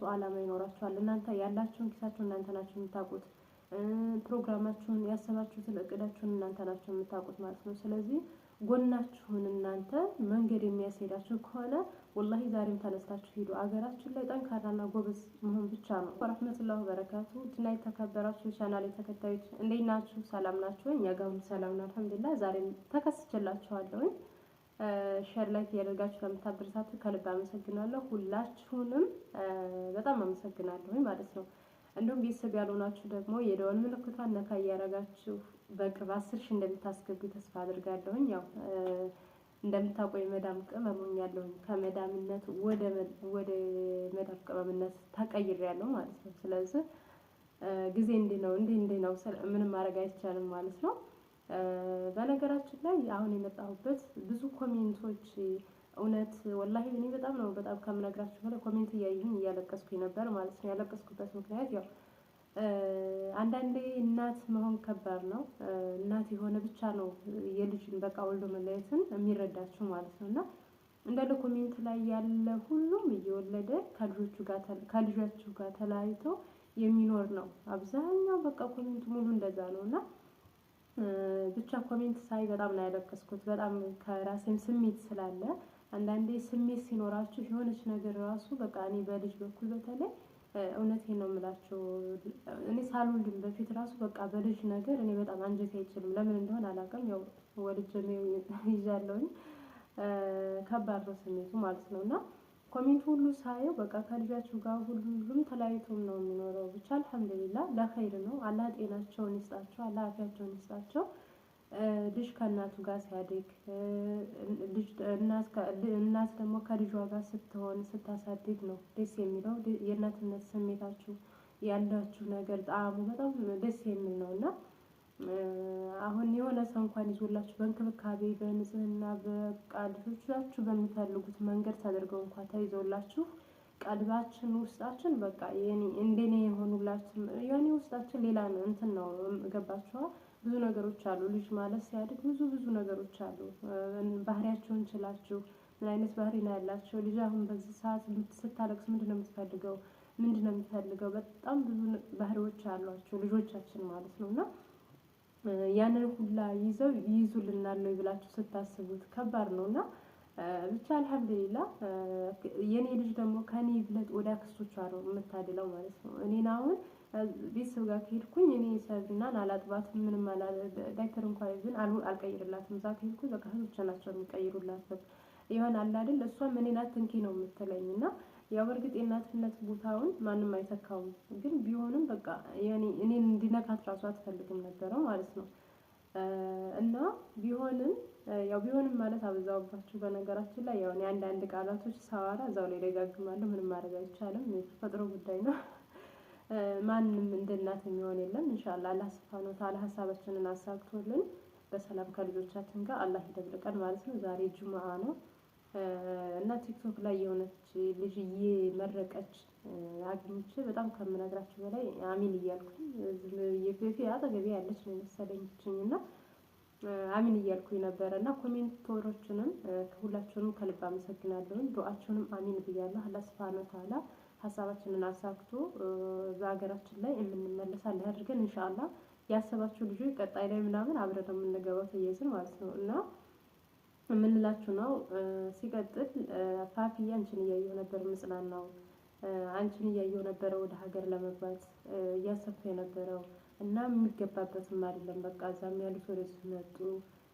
አላማ ይኖራችኋል። እናንተ ያላችሁን ኪሳችሁን እናንተ ናችሁ የምታውቁት። ፕሮግራማችሁን ያሰባችሁትን እቅዳችሁን እናንተ ናችሁ የምታውቁት ማለት ነው። ስለዚህ ጎናችሁን እናንተ መንገድ የሚያስሄዳችሁ ከሆነ ወላሂ ዛሬም ተነስታችሁ ሂዱ። አገራችን ላይ ጠንካራና ጎበዝ መሆን ብቻ ነው። ወራህመቱላሂ ወበረካቱ ድና የተከበራችሁ ቻናል ተከታዮች እንዴት ናችሁ? ሰላም ናችሁ? እኛ ጋር ሰላም ነው አልሐምዱሊላህ። ዛሬም ተከስቼላችኋለሁ። ሼር ላይክ ያደርጋችሁ ለምታበረታቱ ከልብ አመሰግናለሁ። ሁላችሁንም በጣም አመሰግናለሁ ማለት ነው። እንዲሁም ቤተሰብ ያልሆናችሁ ደግሞ የደወል ምልክቷን ነካ እያደረጋችሁ በቅርብ 10 ሺህ እንደምታስገቡ ተስፋ አድርጋለሁኝ። ያው እንደምታውቁ የመዳም ቅመም ሆኛለሁኝ። ከመዳምነት ወደ መዳም ቅመምነት ተቀይሬያለሁ ማለት ነው። ስለዚህ ጊዜ እንዲህ ነው ምንም ማድረግ አይቻልም ማለት ነው። በነገራችን ላይ አሁን የመጣሁበት ብዙ ኮሜንቶች እውነት ወላሂ እኔ በጣም ከምነግራችሁ በላይ ኮሜንት እያየሁኝ እያለቀስኩኝ ነበር ማለት ነው። ያለቀስኩበት ምክንያት ያው አንዳንዴ እናት መሆን ከባድ ነው። እናት የሆነ ብቻ ነው የልጅን በቃ ወልዶ መለየትን የሚረዳችሁ ማለት ነው። እና እንዳለ ኮሜንት ላይ ያለ ሁሉም እየወለደ ከልጆቹ ጋር ተለያይቶ የሚኖር ነው አብዛኛው። በቃ ኮሜንት ሙሉ እንደዛ ነው። እና ብቻ ኮሜንት ሳይ በጣም ነው ያለቀስኩት። በጣም ከራሴም ስሜት ስላለ አንዳንዴ ስሜት ሲኖራችሁ የሆነች ነገር ራሱ በቃ እኔ በልጅ በኩል በተለይ እውነቴን ነው የምላቸው። እኔ ሳልወልድም በፊት ራሱ በቃ በልጅ ነገር እኔ በጣም አንጀቴ አይችልም። ለምን እንደሆነ አላውቅም። ያው ወልጄ ይዣለሁኝ። ከባድ ነው ስሜቱ ማለት ነው። እና ኮሜንት ሁሉ ሳየው በቃ ከልጃችሁ ጋር ሁሉም ተለያይቶም ነው የሚኖረው። ብቻ አልሐምዱሊላህ ለኸይር ነው። አላህ ጤናቸውን ይስጣቸው፣ አላህ አፊያቸውን ይስጣቸው። ልጅ ከእናቱ ጋር ሲያድግ እናት ደግሞ ከልጇ ጋር ስትሆን ስታሳድግ ነው ደስ የሚለው። የእናትነት ስሜታችሁ ያላችሁ ነገር ጣዕሙ በጣም ደስ የሚል ነው። እና አሁን የሆነ ሰው እንኳን ይዞላችሁ በእንክብካቤ በንጽህና በቃ ልጆቻችሁ በሚፈልጉት መንገድ ተደርገው እንኳን ተይዘውላችሁ ቀልባችን ውስጣችን በቃ እንደኔ የሆኑላችሁ የኔ ውስጣችን ሌላ ነው እንትን ነው። ገባችኋ? ብዙ ነገሮች አሉ። ልጅ ማለት ሲያድግ ብዙ ነገሮች አሉ። ባህሪያቸውን ችላችሁ ምን አይነት ባህሪ ነው ያላቸው? ልጅ አሁን በዚህ ሰዓት ስታለቅስ ምንድነው የምትፈልገው? በጣም ብዙ ባህሪዎች አሏቸው ልጆቻችን ማለት ነው። እና ያንን ሁላ ይይዙልናል ብላችሁ ስታስቡት ከባድ ነው። እና ብቻ አልሐምዱሊላህ የኔ ልጅ ደግሞ ከኔ ይብለጥ ወደ አክስቶቿ ነው የምታድለው ማለት ነው። እኔን አሁን ቤተሰብ ጋር ከሄድኩኝ እኔ ሰብናን አላጥባትም ምንም ዳይፐር እንኳን ይዝን አልቀይርላትም። እዛ ከሄድኩኝ በቃ እህቶቼ ናቸው የሚቀይሩላት። በቃ ይሆናል አይደል? እሷም እኔን አትንኪ ነው የምትለኝ። እና ያው በእርግጥ የእናትነት ቦታውን ማንም አይተካውም። ግን ቢሆንም በቃ እኔን እንዲነካት ራሱ አትፈልግም ነበረ ማለት ነው። እና ቢሆንም ማለት አበዛውባችሁ። በነገራችን ላይ ያው እኔ አንዳንድ ቃላቶች ሳወራ እዛው ላይ ደጋግማለሁ። ምንም ማድረግ አይቻልም። የተፈጥሮ ጉዳይ ነው። ማንም እንደ እናት የሚሆን የለም። ኢንሻአላህ አላህ ሱብሃነሁ ወተዓላ ሀሳባችንን አሳክቶልን በሰላም ከልጆቻችን ጋር አላህ ይደብልቀን ማለት ነው። ዛሬ ጁምአ ነው። እና ቲክቶክ ላይ የሆነች ልጅ እየመረቀች አግኝቼ በጣም ከምነግራችሁ በላይ አሚን እያልኩኝ በፊት አጠገቤ ያለች ነው መሰለኝ እና አሚን እያልኩኝ ነበረ። እና ኮሜንቶሮችንም ሁላችሁንም ከልብ አመሰግናለሁ። ዱዓችሁንም አሚን ብያለሁ። አላህ ሱብሃነሁ ወተዓላ ሀሳባችንን አሳክቶ በሀገራችን ላይ የምንመለሳለን ያድርገን ኢንሻአላህ። ያሰባችሁ ልጆች ቀጣይ ላይ ምናምን አብረን ነው የምንገባው ተያይዘን ማለት ነው። እና የምንላችሁ ነው። ሲቀጥል ፋፊያ አንቺን እያየሁ ነበር ምጽናናው። አንቺን እያየሁ ነበረ ወደ ሀገር ለመግባት እያሰብኩ የነበረው እና የሚገባበትም አይደለም በቃ እዛም ያሉት ወደዚህ መጡ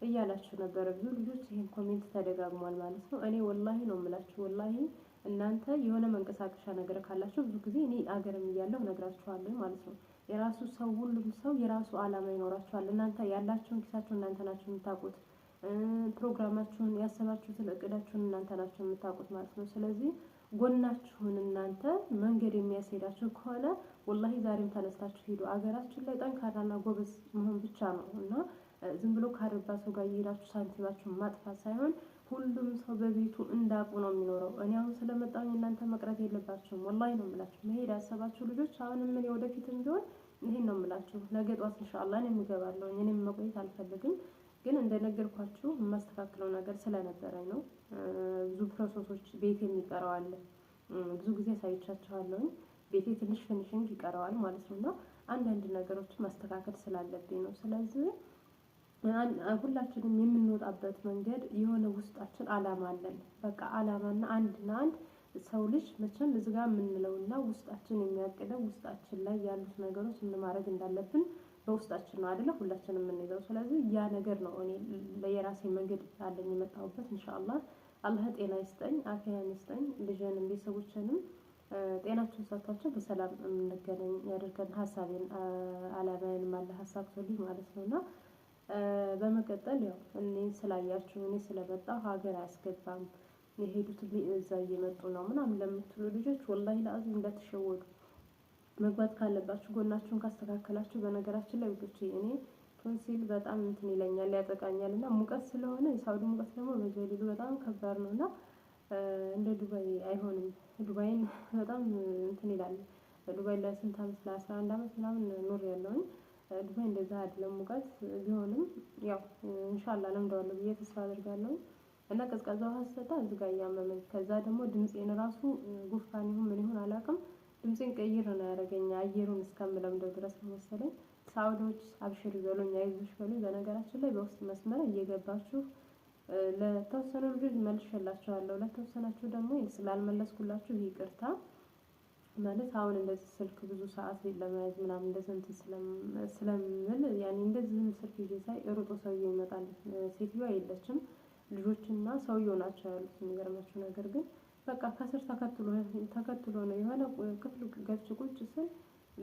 እያላችሁ ነበረ። ብዙ ልጆች ይሄን ኮሜንት ተደጋግሟል ማለት ነው። እኔ ወላሂ ነው የምላችሁ ወላሂ እናንተ የሆነ መንቀሳቀሻ ነገር ካላችሁ ብዙ ጊዜ እኔ አገርም እያለሁ ነግራችኋለሁ ማለት ነው። የራሱ ሰው ሁሉም ሰው የራሱ አላማ ይኖራችኋል። እናንተ ያላችሁን ኪሳችሁን እናንተ ናችሁ የምታውቁት። ፕሮግራማችሁን ያሰባችሁትን እቅዳችሁን እናንተ ናችሁ የምታውቁት ማለት ነው። ስለዚህ ጎናችሁን እናንተ መንገድ የሚያስሄዳችሁ ከሆነ ወላሂ ዛሬም ተነስታችሁ ሂዱ። አገራችን ላይ ጠንካራና ጎበዝ መሆን ብቻ ነው። እና ዝም ብሎ ካረባ ሰው ጋር እየሄዳችሁ ሳንቲማችሁን ማጥፋት ሳይሆን ሁሉም ሰው በቤቱ እንዳቁ ነው የሚኖረው። እኔ አሁን ስለመጣሁኝ እናንተ መቅረት የለባችሁም። ወላሂ ነው የምላችሁ። መሄድ ያሰባችሁ ልጆች አሁንም ምን ወደፊትም ቢሆን ይሄን ነው የምላችሁ። ነገ ጧት ኢንሻአላህ እኔም እገባለሁ። እኔም መቆየት አልፈልግም። ግን እንደነገርኳችሁ የማስተካክለው ነገር ስለነበረኝ ነው። ብዙ ፕሮሰሶች ቤት የሚቀረው አለ። ብዙ ጊዜ አሳይቻችኋለሁኝ። ቤቴ ትንሽ ፊኒሽንግ ይቀረዋል ማለት ነው እና አንዳንድ ነገሮችን ማስተካከል ስላለብኝ ነው። ስለዚህ ሁላችንም የምንወጣበት መንገድ የሆነ ውስጣችን አላማ አለን። በቃ አላማና አንድና አንድ ሰው ልጅ መቼም እዚህ ጋር የምንለውና ውስጣችን የሚያቅደው ውስጣችን ላይ ያሉት ነገሮች ምን ማድረግ እንዳለብን በውስጣችን ነው አይደለ? ሁላችንም የምንይዘው። ስለዚህ ያ ነገር ነው እኔ ለየራሴ መንገድ አለኝ የመጣሁበት። ኢንሻአላህ አላህ ጤና ይስጠኝ፣ አፊያን ይስጠኝ፣ ልጄንም ቤተሰቦቼንም ጤናቸውን ሰጥቷቸው በሰላም የምንገናኝ ያደርገን። ሀሳቤን አላማዬንም አላህ አሳክቶልኝ ማለት ነው እና በመቀጠል ያው እኔ ስላያችሁ እኔ ስለመጣሁ ሀገር አያስገባም የሄዱት እዛ እየመጡ ነው ምናምን ለምትሉ ልጆች ወላሂ ለአዚም እንዳትሸወዱ። መግባት ካለባችሁ ጎናችሁን ካስተካከላችሁ። በነገራችን ላይ ውዶቼ እኔ ቶንሲል በጣም እንትን ይለኛል ያጠቃኛል እና ሙቀት ስለሆነ የሳውዲ ሙቀት ደግሞ በጀሊሉ በጣም ከባድ ነው እና እንደ ዱባይ አይሆንም። ዱባይን በጣም እንትን ይላል። ዱባይ ለስንት አመት ለ11 አመት ምናምን ኖሬያለሁኝ። ዱባይ እንደዛ አይደለም ሙቀት ቢሆንም ያው ኢንሻአላህ ለምደዋለሁ ብዬ ተስፋ አደርጋለሁ። እና ቀዝቃዛ ውሃ ስጠጣ እዚህ ጋር እያመመኝ ከዛ ደግሞ ድምፄን ራሱ ጉፋን ይሁን ምን ይሁን አላውቅም ድምፄን ቀይር ነው ያደረገኝ አየሩን እስከምለምደው ድረስ ነው መሰለኝ። ሳውዲዎች አብሽሪ በሉኝ አይዞሽ በሉኝ። በነገራችን ላይ በውስጥ መስመር እየገባችሁ ለተወሰኑ ልጆች መልሼላችኋለሁ። ለተወሰናችሁ ደግሞ ስላልመለስኩላችሁ ይቅርታ። ማለት አሁን እንደዚህ ስልክ ብዙ ሰዓት ለመያዝ ምናምን እንደዚህ እንትን ስለምል ያኔ እንደዚህ ስልክ ይዤ ሳይ ሩጦ ሰውዬው ይመጣል። ሴትዮዋ የለችም ልጆችና ሰውየው ናቸው ያሉት። የሚገርማችሁ ነገር ግን በቃ ከስር ተከትሎ ነው የሆነ ክፍሉ ገብቼ ቁጭ ስል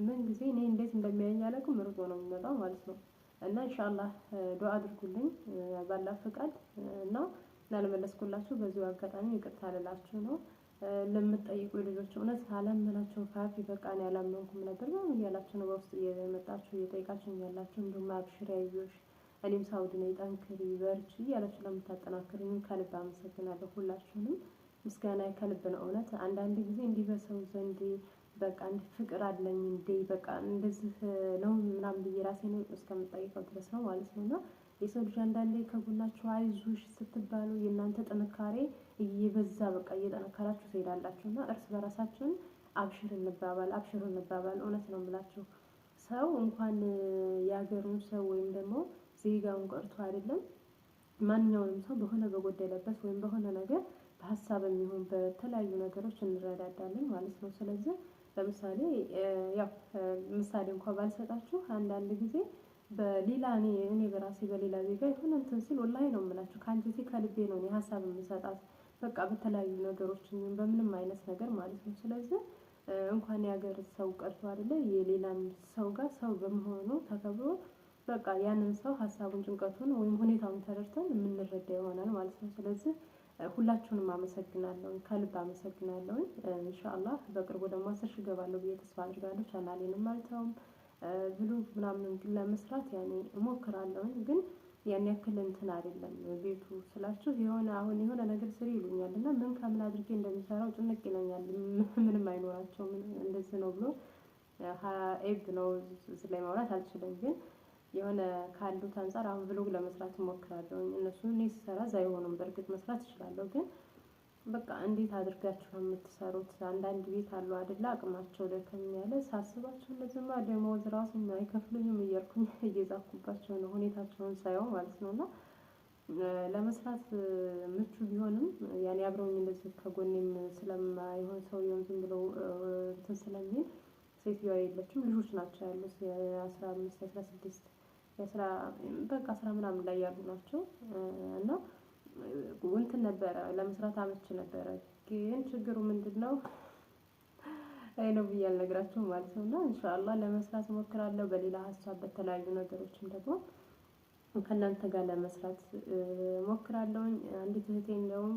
ምን ጊዜ እኔ እንዴት እንደሚያየኝ አላውቅም ሩጦ ነው የሚመጣው ማለት ነው። እና ኢንሻአላህ ዱአ አድርጉልኝ ባላህ ፈቃድ እና ላልመለስኩላችሁ በዚሁ አጋጣሚ ይቅርታ ልላችሁ ነው። ለምትጠይቁ ልጆች እውነት አላመናቸው ካፊ በቃ እኔ አላመንኩም ነበር ነው እያላችሁ ነው በውስጥ እየመጣችሁ እየጠየቃችሁኝ ያላችሁ። እንዲሁም አብሽሪ አይዞሽ እኔም ሳውዲ ነኝ ጠንክሪ በርቺ እያላችሁ ለምታጠናክሩኝ ከልብ አመሰግናለሁ። ሁላችሁንም ምስጋና ከልብ ነው። እውነት አንዳንድ ጊዜ እንዲህ በሰው ዘንድ በቃ እንዲህ ፍቅር አለኝ እንዴ በቃ እንደዚህ ነው ምናምን ብዬ ራሴን እስከምጠይቀው ድረስ ነው ማለት ነው። እና የሰው ልጅ አንዳንዴ ከጎናችሁ አይዞሽ ስትባሉ የእናንተ ጥንካሬ እየበዛ በቃ እየጠነከራችሁ ትሄዳላችሁ። እና እርስ በራሳችን አብሽር እንባባል። እውነት ነው የምላችሁ ሰው እንኳን የሀገሩን ሰው ወይም ደግሞ ዜጋውን ቀርቶ አይደለም ማንኛውንም ሰው በሆነ በጎደለበት ወይም በሆነ ነገር በሀሳብ የሚሆን በተለያዩ ነገሮች እንረዳዳለን ማለት ነው። ስለዚህ ለምሳሌ ያው ምሳሌ እንኳን ባልሰጣችሁ አንዳንድ ጊዜ በሌላ እኔ በራሴ በሌላ ዜጋ የሆነ እንትን ሲል ወላሂ ነው የምላችሁ ከአንጀቴ ከልቤ ነው እኔ ሀሳብ የምሰጣት በቃ በተለያዩ ነገሮች በምንም አይነት ነገር ማለት ነው። ስለዚህ እንኳን የሀገር ሰው ቀርቶ አይደለ የሌላም ሰው ጋር ሰው በመሆኑ ተከብሮ በቃ ያንን ሰው ሀሳቡን ጭንቀቱን ወይም ሁኔታውን ተረድተን የምንረዳ ይሆናል ማለት ነው። ስለዚህ ሁላችሁንም አመሰግናለሁ ከልብ አመሰግናለሁ። ኢንሻአላህ በቅርቡ ደግሞ 10 ሺህ እገባለሁ ብዬ ተስፋ አድርጋለሁ። ቻናሌንም አልተውም ብሎግ ምናምን ለመስራት ያኔ እሞክራለሁ። ግን ያን ያክል እንትን አይደለም ቤቱ ስላችሁ የሆነ አሁን የሆነ ነገር ስሪ ይሉኛል እና ምን ከምን አድርጌ እንደሚሰራው ጭንቅ ይለኛል። ምንም አይኖራቸውም እንደዚህ ነው ብሎ ኤብ ነው እዚህ ላይ ማውራት አልችልም። ግን የሆነ ካሉት አንፃር አሁን ብሎግ ለመስራት እሞክራለሁ። እነሱ እኔ ስሰራ እዛ አይሆኑም በእርግጥ መስራት እችላለሁ። ግን በቃ እንዴት አድርጋችሁ ነው የምትሰሩት? አንዳንድ ቤት አሉ አይደለ አቅማቸው ደከም ያለ ሳስባቸው እነዚህማ ደሞዝ ራሱ አይከፍሉኝም እያልኩኝ እየዛኩባቸው ነው ሁኔታቸውን ሳየው ማለት ነው። እና ለመስራት ምቹ ቢሆንም ያኔ አብረውኝ እንደዚህ ከጎኔም ስለማይሆን ሰውየውን ዝም ብለው እንትን ስለሚል ሴትዮዋ የለችም ልጆች ናቸው ያሉት የ15 16 በቃ 10 ምናምን ላይ ያሉ ናቸው። እና እንትን ነበረ ለመስራት አመች ነበረ። ግን ችግሩ ምንድነው? አይ ነው ብዬ አልነግራችሁም ማለት ነው። እና ኢንሻአላህ ለመስራት እሞክራለሁ። በሌላ ሀሳብ በተለያዩ ነገሮችም ደግሞ ከእናንተ ጋር ለመስራት እሞክራለሁኝ። አንዲት እህቴ እንደውም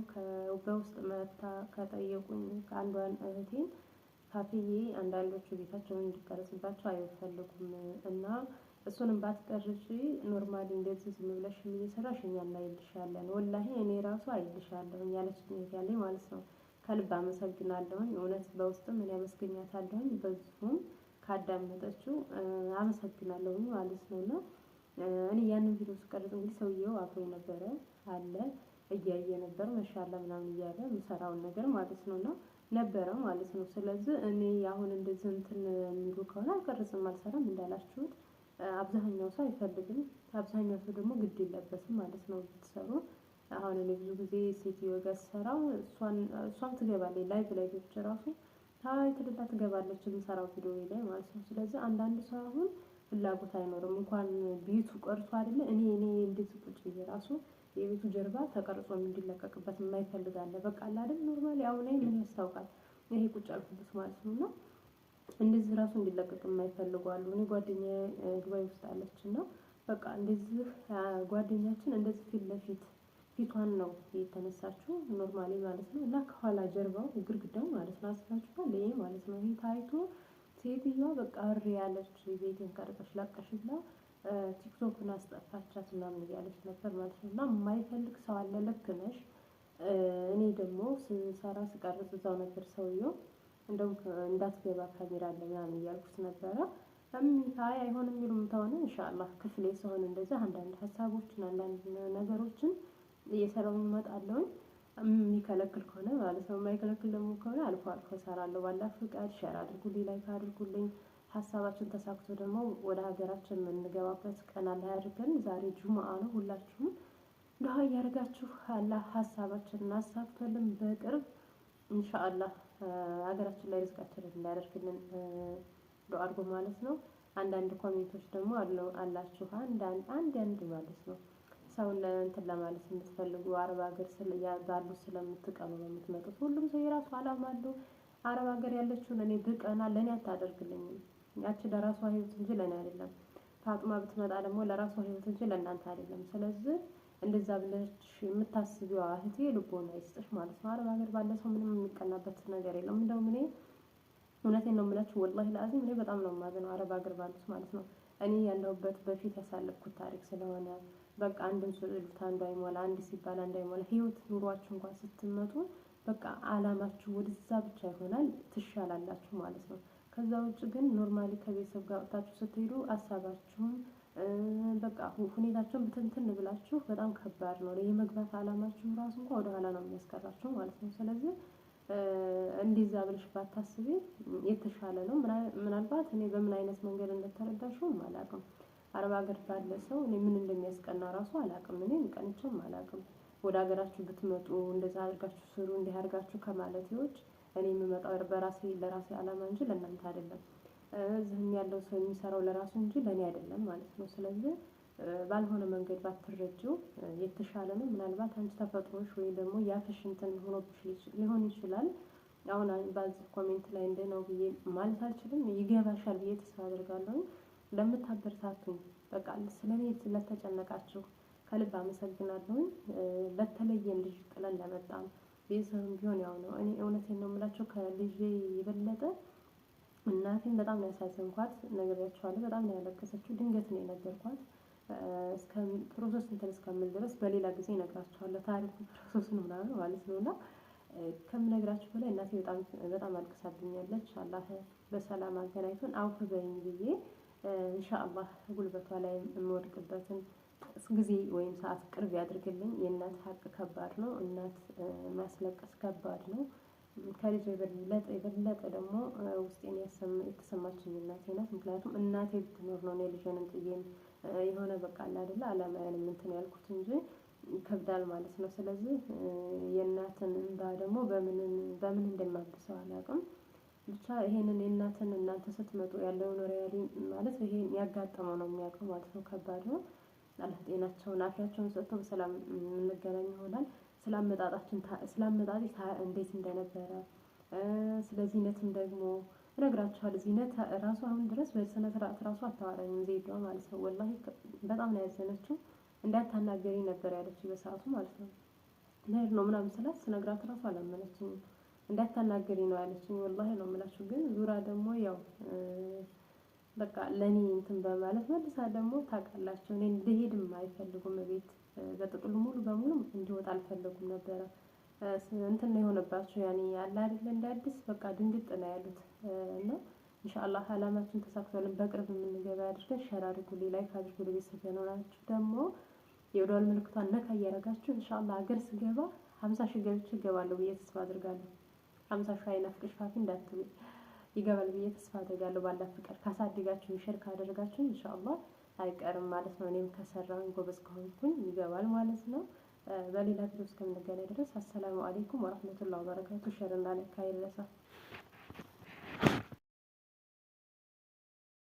በውስጥ መታ ከጠየቁኝ ከአንዷን እህቴን ካፍዬ አንዳንዶቹ ቤታቸውን እንዲቀረጽባቸው አይፈልጉም እና እሱንም ባትቀርጪ ኖርማሊ እንደዚህ ዝም ብለሽ እየሰራሽ እኛ እናይልሻለን ወላሂ እኔ ራሱ አይልሻለሁኝ ያለችኝ እህት ያለኝ ማለት ነው። ከልብ አመሰግናለሁኝ። እውነት በውስጥም እኔ አመስግኛታለሁኝ በዚሁም ካዳመጠችው አመሰግናለሁኝ ማለት ነው። እና እኔ ያንን ቪዲዮ ስቀርጽ እንግዲህ ሰውየው አብሮኝ ነበረ አለ እያየ ነበር ማሻአላ ምናምን እያለ የምሰራውን ነገር ማለት ነው። እና ነበረ ማለት ነው። ስለዚህ እኔ አሁን እንደዚህ እንትን የሚሉ ከሆነ አልቀርጽም አልሰራም እንዳላችሁት አብዛኛው ሰው አይፈልግም። አብዛኛው ሰው ደግሞ ግድ የለበትም ማለት ነው ብትሰሩ። አሁን እኔ ብዙ ጊዜ ሴትዮ ጋር ስሰራ እሷም ትገባለች ላይቭ ላይ ገብቼ ራሱ ሀይ ትልና ትገባለች የምሰራው ቪዲዮ ላይ ማለት ነው። ስለዚህ አንዳንድ ሰው አሁን ፍላጎት አይኖርም እንኳን ቤቱ ቀርቶ አይደለ እኔ እንደዚህ ቁጭ ብዬ ራሱ የቤቱ ጀርባ ተቀርጾም እንዲለቀቅበት የማይፈልግ አለ። በቃ አለ አይደል ኖርማሊ አሁን ላይ ምን ያስታውቃል ይሄ ቁጭ አልኩበት ማለት ነው። እና እንደዚህ ራሱ እንዲለቀቅ የማይፈልጉ አሉ። እኔ ጓደኛዬ ዱባይ ውስጥ አለች እና በቃ እንደዚህ ጓደኛችን እንደዚህ ፊት ለፊት ፊቷን ነው የተነሳችው ኖርማሊ ማለት ነው። እና ከኋላ ጀርባው ግድግዳው ማለት ነው አስባችኋል ይሄ ማለት ነው። ይሄ ታይቶ ሴትዮዋ በቃ እሪ ያለች ቤቴን ቀርጸሽ ለቀሽ ብላ ቲክቶክን አስጠፋቻት ምናምን እያለች ነበር ማለት ነው። እና የማይፈልግ ሰው አለ ልክ ነሽ። እኔ ደግሞ ስሰራ ስቀርጽ እዛው ነበር ሰውየው እንደውም እንዳትገባ ካሜራ አለ ምናምን እያልኩት ነበረ። አይ አይሆንም የሚሉም ተሆነ ኢንሻአላህ ክፍሌ ስሆን እንደዚህ አንዳንድ ሀሳቦችን አንዳንድ ነገሮችን እየሰራሁኝ እመጣለሁኝ። የሚከለክል ከሆነ ማለት ነው። የማይከለክል ደግሞ ከሆነ አልፎ አልፎ እሰራለሁ። ባላህ ፍቃድ ሼር አድርጉልኝ ላይክ አድርጉልኝ። ሀሳባችን ተሳክቶ ደግሞ ወደ ሀገራችን የምንገባበት ቀን አላህ ያድርገን። ዛሬ ጁምአ ነው። ሁላችሁም ዱዓ እያደረጋችሁ አላህ ሀሳባችንን አሳክቶልን በቅርብ ኢንሻአላህ ሀገራችን ላይ ርዝቃችንን እንዳያደርግልን ዱዓ አድርጉ ማለት ነው። አንዳንድ ኮሜንቶች ደግሞ አላችሁ አንድ ማለት ነው ሰውን እንትን ለማለት የምትፈልጉ አረብ ሀገር ባሉ ስለምትቀኑ ነው የምትመጡት። ሁሉም ሰው የራሱ አላማ አለው። አረብ ሀገር ያለችውን እኔ ብቀና ለእኔ አታደርግልኝም። ያቺ ለራሷ ህይወት እንጂ ለእኔ አይደለም። ፋጡማ ብትመጣ ደግሞ ለራሷ ህይወት እንጂ ለእናንተ አይደለም። ስለዚህ እንደዛ ብለሽ የምታስቢዋ እህቴ ልቦና ይስጥሽ ማለት ነው። አረብ ሀገር ባለ ሰው ምንም የሚቀናበት ነገር የለም። እንደውም እኔ እውነቴን ነው የምላችሁ ወላሂ ለአዚም እኔ በጣም ነው የማዝነው አረብ ሀገር ባሉት ማለት ነው። እኔ ያለሁበት በፊት ያሳለፍኩት ታሪክ ስለሆነ በቃ አንድም ስሉት አንዱ አይሞላ አንድ ሲባል አንዱ አይሞላ ህይወት ኑሯችሁ እንኳን ስትመጡ በቃ አላማችሁ ወደዛ ብቻ ይሆናል ትሻላላችሁ ማለት ነው። ከዛ ውጭ ግን ኖርማሊ ከቤተሰብ ጋር ወጥታችሁ ስትሄዱ ሀሳባችሁም በቃ ሁኔታችሁን ብትንትን ብላችሁ በጣም ከባድ ነው። የመግባት አላማችሁ ራሱ እንኳን ወደ ኋላ ነው የሚያስቀራችሁ ማለት ነው። ስለዚህ እንደዛ ብለሽ ባታስቢ የተሻለ ነው። ምናልባት እኔ በምን አይነት መንገድ እንደተረዳሽውም አላውቅም። አረብ ሀገር ባለ ሰው እኔ ምን እንደሚያስቀና ራሱ አላውቅም። እኔ ቀንቼም አላውቅም። ወደ ሀገራችሁ ብትመጡ እንደዛ አድርጋችሁ ስሩ እንዲህ አድርጋችሁ ከማለት ይወጭ እኔ የምመጣው በራሴ ለራሴ አላማ እንጂ ለእናንተ አይደለም። እዚህም ያለው ሰው የሚሰራው ለራሱ እንጂ ለእኔ አይደለም ማለት ነው። ስለዚህ ባልሆነ መንገድ ባትረጂው የተሻለ ነው። ምናልባት አንቺ ተፈጥሮሽ ወይ ደግሞ ያፍሽ እንትን ሆኖብሽ ሊሆን ይችላል። አሁን በዚህ ኮሜንት ላይ እንደ ነው ብዬ ማለት አልችልም። ይገባሻል ብዬ ተስፋ አደርጋለሁ። ለምታበረታቱኝ በቃ ስለኔ ስለተጨነቃችሁ ከልብ አመሰግናለሁኝ። በተለየም ልጅ ጥለን ለመጣም ቤተሰብም ቢሆን ያው ነው። እኔ እውነቴን ነው የምላቸው ከልጄ የበለጠ እናቴን በጣም ነው ያሳዘንኳት። ነግሬያቸዋለሁ። በጣም ነው ያለቀሰችው። ድንገት ነው የነገርኳት። እስከ ፕሮሰስ እንትን እስከምል ድረስ በሌላ ጊዜ እነግራቸዋለሁ። ታሪኩ ፕሮሰሱን ምናምን ማለት ነው። እና ከምነግራችሁ በላይ እናቴ በጣም አልቅሳብኛለች። አላህ በሰላም አገናኝቶን አውፍ በይኝ ብዬ ኢንሻአላህ ጉልበቷ ላይ የምወድቅበትን ጊዜ ወይም ሰዓት ቅርብ ያድርግልኝ። የእናት ሀቅ ከባድ ነው። እናት ማስለቀስ ከባድ ነው። ከልጅ የበለጠ ደግሞ ውስጤን የተሰማችኝ እናቴ ናት። ምክንያቱም እናቴ ብትኖር ነው እኔ ልጄንም ጥዬም የሆነ በቃ አለ አይደለ አላማዬንም እንትን ያልኩት እንጂ ይከብዳል ማለት ነው። ስለዚህ የእናትን እንባ ደግሞ በምን እንደማብሰው አላውቅም። ብቻ ይሄንን የእናትን እናንተ ስትመጡ ያለውን ሪያሊ ማለት ይሄን ያጋጠመው ነው የሚያውቀው ማለት ነው። ከባድ ነው። አላህ ጤናቸውን አፊያቸውን ሰጥቶ በሰላም እንገናኝ ይሆናል። ስላመጣጥሽ እንዴት እንደነበረ ስለ ዚነትም ደግሞ እነግራችኋለሁ። ዚነት ራሱ አሁን ድረስ በስነ ስርዓት ራሱ አታወራኝም ዜዷ ማለት ነው። ወላሂ በጣም ነው ያዘነችው። እንዳታናገሪ ነበር ያለችው በሰዓቱ ማለት ነው። ልሄድ ነው ምናምን ስላት ስነግራት ራሱ አላመነችኝም። እንዳታናገሪ ነው ያለችኝ። ወላሂ ነው የምላችሁ። ግን ዙራ ደግሞ ያው በቃ ለኔ እንትን በማለት መልሳ ደግሞ ታውቃላችሁ እኔ እንድሄድም አይፈልጉም። ቤት በጥቅሉ ሙሉ በሙሉ እንዲወጣ አልፈለጉም ነበረ። እንትን ነው የሆነባቸው ያኔ ያለ አይደል እንደ አዲስ በቃ ድንግጥ ነው ያሉት። እና ኢንሻአላህ አላማችን ተሳክቶልን በቅርብ የምንገባ ያድርገን። ሼር አድርጉልኝ ላይክ አድርጉልኝ። ቤተሰብ ያኖራችሁ ደግሞ የደወል ምልክቷን ነካ እያደረጋችሁ ኢንሻአላህ ሀገር ስገባ 50 ሺህ ገብቼ እገባለሁ ብዬ ተስፋ አድርጋለሁ። 50 ሺህ አይናፍቅሽ ፋፊ እንዳትሉኝ ይገባል ብዬ ተስፋ አደርጋለሁ። ባላ ፍቃድ ካሳደጋችሁኝ ሼር ካደረጋችሁኝ ኢንሻአላህ አይቀርም ማለት ነው። እኔም ከሰራሁኝ ጎበዝ ከሆንኩኝ ይገባል ማለት ነው። በሌላ ቪዲዮ እስከምንገናኝ ድረስ አሰላሙ አለይኩም ወራህመቱላሂ ወበረካቱ። ሼር እና ላይክ አይረሳ።